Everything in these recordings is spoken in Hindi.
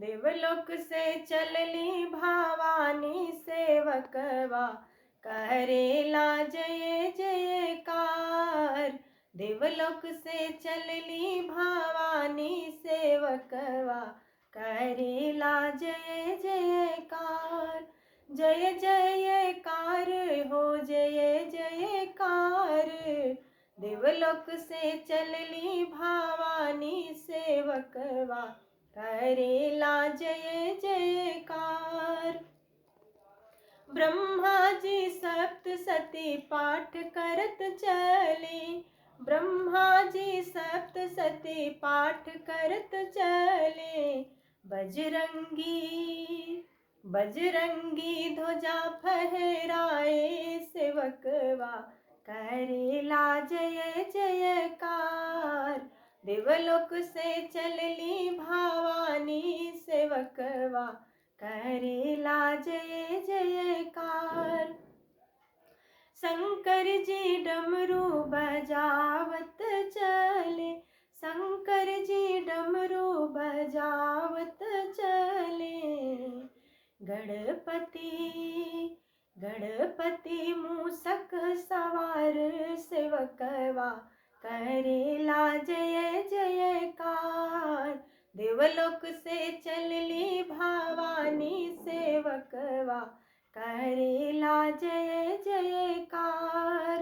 देवलोक से चलली भवानी सेवकवा, करेला जय जयकार। देवलोक से चलली भवानी सेवकवा, करेला जय जयकार। जय जयकार हो जय जयकार। देवलोक से चलली भवानी सेवकवा, करेला जय जयकार। ब्रह्मा जी सप्तशती पाठ करत चले, ब्रह्मा जी सप्तशती पाठ करत चले। बजरंगी बजरंगी ध्वजा फहराए सेवकवा, करेला जय जयकार। देवलोक से चलली भवानी सेवकवा, करेला जय जयकार। शंकर जी डमरू बजावत चले, शंकर जी डमरू बजावत चले। गणपति मूषक सवार सेवकवा, करेला जय जयकार। देवलोक से चलली भवानी सेवकवा, करेला जय जयकार।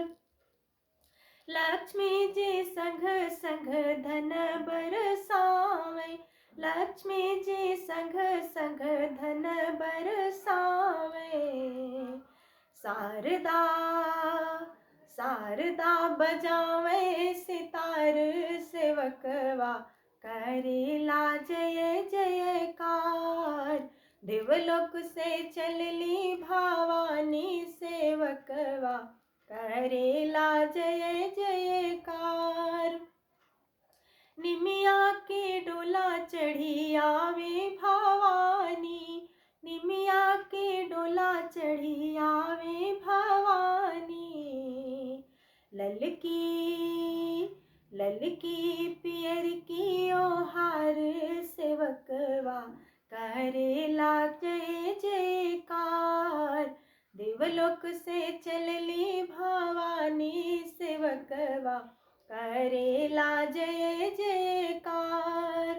लक्ष्मी जी संग संग धन बरसावे, लक्ष्मी जी संग संग धन बरसावे। शारदा बजावे सितार सेवकवा, करेला जय जयकार। देवलोक से चलली भवानी सेवकवा, करेला जय जयकार। निमिया के डोला चढ़ी आवे भवानी, निमिया के डोला चढ़ी आवे भवानी। ललकी पियर की ओहार सेवकवा, करेला जय जयकार। देवलोक से चलली भवानी सेवकवा, करेला जय जयकार।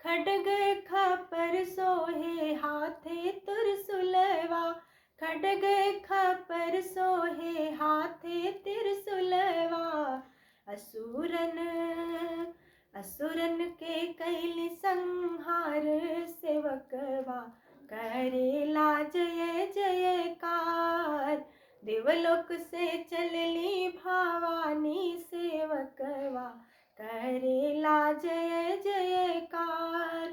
खड्ग खपर सोहे हाथे त्रिशूलवा, खड्ग खपर सोहे हाथे त्रिशूलवा। असुरन के कैल संहार सेवकवा, करेला जय जयकार। देवलोक से चलली भवानी सेवकवा, करेला जय जयकार।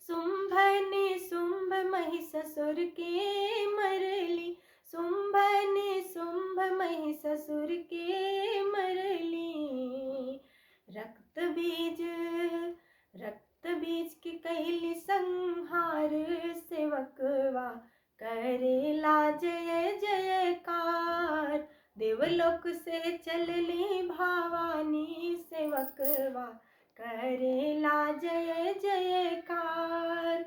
शुंभ ने शुंभ महिषासुर के मरली, शुंभ ने शुंभ महिषासुर के मरली। रक्त बीज की कैली संहार सेवकवा, करेला जय जयकार। देवलोक से चलली भवानी सेवकवा, करेला जय जयकार।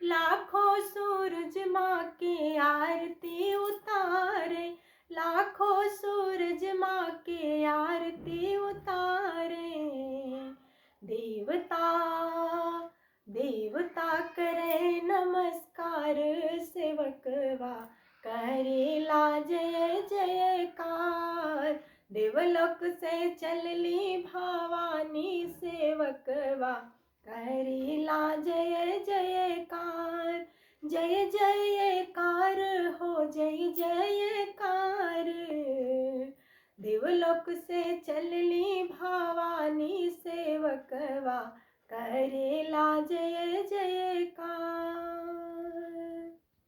लाखों सूरज माँ के आरती उतारे, लाखों सूरज माँ के आरती उतारे। देवता करे नमस्कार सेवकवा, करेला जय जयकार। देवलोक से चलली भवानी सेवकवा, करेला जय जयकार। जय जयकार हो जय जयकार। देवलोक से चलली भवानी सेवकवा, करेला जय जयकार।